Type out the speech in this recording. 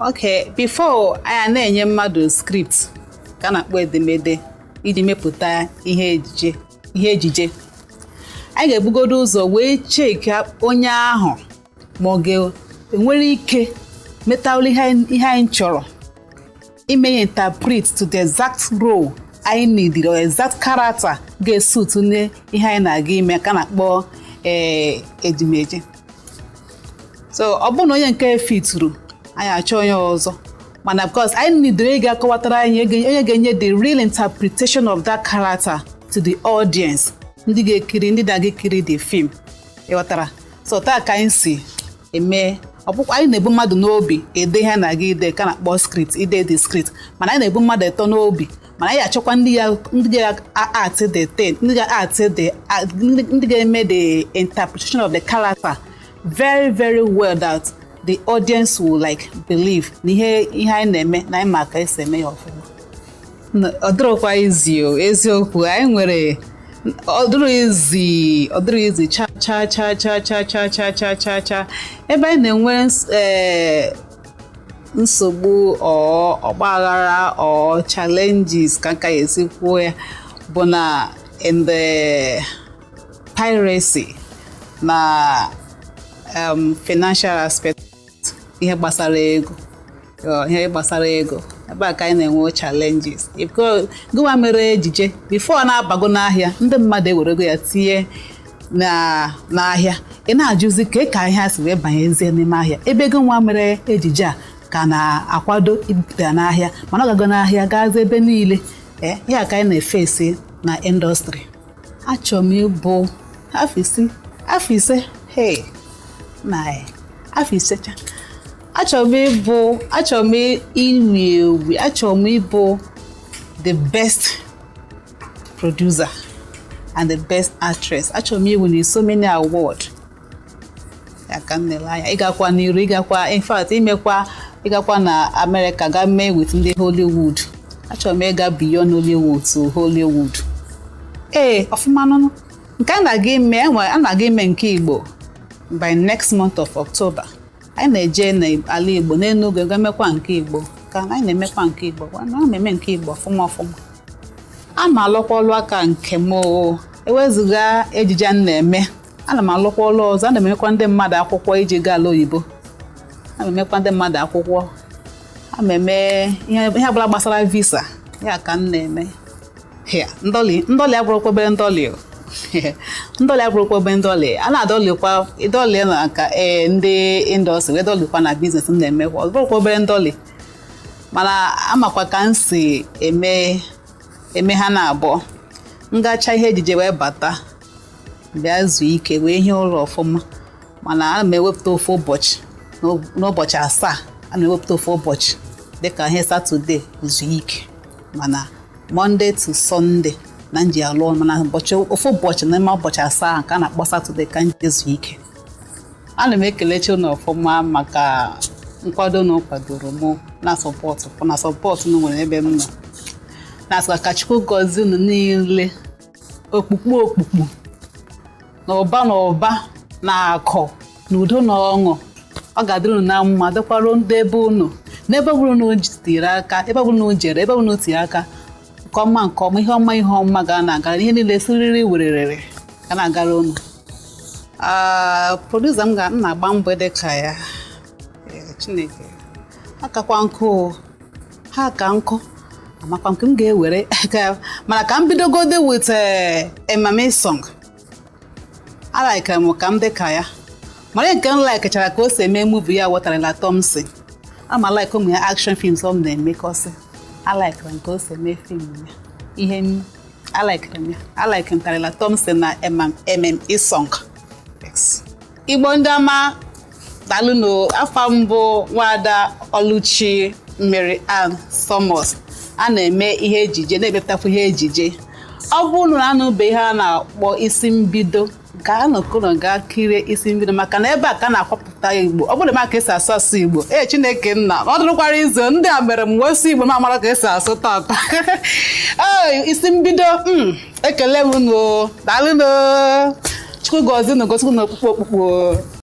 Okay, before anyị na-enye mmadụ script ka a na-akpọ edemede iji mepụta ihe ejije anyị ga-ebugodo ụzọ wee cheki onye ahụ ma ọ ga-enwere ike metal ihe anyị chọrọ ime ya interpret to the exact role anyị need or exact character ga-esuit ihe anyị na-aga ime ka na-akpọ ejimeje. So ọ bụrụ na onye nke fituru anyị achọ onye ọzọ mana because anyị nidere ịga akọwatara anyị onye ga-enye the real interpretation of that character to the audience, ndị ga-ekiri ndị na-ekiri the film ịghọtara. So taa ka anyị si eme ọkpụkpọ anyị na-ebu mmadụ n'obi ede ihe na-aga ide ka na-akpọ script ide the script mana anyị na-ebu mmadụ eto n'obi mana anyị achọkwa ndị ga-art the thing, ndị ga-eme the interpretation of the character very very well that the audience will like believe na ihe anyị na-eme na anyị maka esi eme ya ọfụma. Ọ dịrọkwa izi eziokwu anyị nwere ọ dịrọ izi cha ebe anyị na-enwe nsogbu ọgbaghara or challenges ka nka esi kwuo ya bụ na in the piracy na financial aspect ihe gbasara ego ebe a ka anyị na-enwe challenges. Gụwa mere ejije before na-abago n'ahịa ndị mmadụ ewerego ya tinye n'ahịa ị na-ajụzi ka ihe si wee banyezie n'ime ahịa ebe ego nwa mere ejije a ka na-akwado ibupụta n'ahịa mana ọ gago n'ahịa gazi ebe niile ya ka anyị na-efesi na indọstrị. Achọrọ m ịbụ afọ ise afọ isecha achọrọ m iwi achọrọ m ịbụ the best producer and the best actress. Achọrọ m iwin so many awards ya ka m na-ele anya ịgakwa n'iru in fact ịgakwa na America ga mee with ndị Hollywood. Achọrọ m ịga beyond Hollywood to Hollywood. Ọfụma nụnụ nke a na-aga ime nke Igbo by next month of October. Anyị na-eje n'ala Igbo n'Enugu ga-emekwa nke Igbo ka anyị na-emekwa nke Igbo na-eme nke Igbo ọfụma. A ma alụkwa ọlụ aka nke m ewezuga ejije a na-eme ana m alụkwa ọlụ ọzọ. Ana m emekwa ndị mmadụ akwụkwọ iji gaa ala oyibo. Ana m emekwa ndị mmadụ akwụkwọ. Ana m eme ihe ọbụla gbasara visa ya ka m na-eme. Ndọli abụrụkwa obere ndọli ndọli abụrụkwa obere ndọli a na-adọlikwa ịdọli na ka ndị indọstrị wee dọlikwa na biznes m na-emekwa ọ bụrụkwa obere ndọli mana amakwa ka m si eme ha na-abụọ. Ngacha ihe ejije wee bata bịa zuo ike wee hie ụlọ ọfụma mana ana m ewepụta ofu ụbọchị n'ụbọchị 7 ana m ewepụta ofu ụbọchị dịka ihe Satọde zuo ike mana Monday to Sunday na nji alụ ọrụ mana ofu ụbọchị n'ime ụbọchị 7 nke a na-akpọ Satọde ka nji ezu ike. Ana m ekelechi unu ọfụma maka nkwado na kwadoro m na sọpọtụ unu nwere ebe m nọ. Na-asị ka Chukwu gọzie unu niile okpukpu na ụba na akụ na udo na ọṅụ. Ọ ga-adịrị unu na mma dịkwara ndị ebe unu n'ebe ọbụla unu jiri aka ebe ọbụla unu jere ebe ọbụla unu tiri aka nke ọma ihe ọma ga na-agara ihe niile siriri werere ga na-agara unu. Producer m na-agba mbọ dị ka ya Chineke akakwa nkụ ha ka nkụ amakwa nke m ga-ewere mana ka m bidogode with emame song. Alaikere m ka m dị ka ya mara nke m laikechara ka o si eme movie ya Watermelon Thompson. Ama like ụmụ ya action films ọ na-eme kọsị. Alaikere m ka o si eme film ya ihe m alaikere m Watermelon Thompson na MME song. Igbo ndị ọma dalụnụ afọ mbụ Nwada Oluchi Mary Ann Thomas. A na-eme ihe ejije na-ebepụtakwa ihe ejije. Ọ bụrụ na anụbeghị ha na-akpọ isi mbido gaa n'okoro gaa kirie isi mbido maka na ebe a ka na-akwapụta Igbo. Ọ bụrụ ma ka esi asụ Igbo Chineke nna ọ dụrụkwara izu ndị a mere m wee Igbo ma amara ka esi asụ tata isi mbido ekele m unu daalụnụ Chukwu gọzie unu gosi unu okpukpe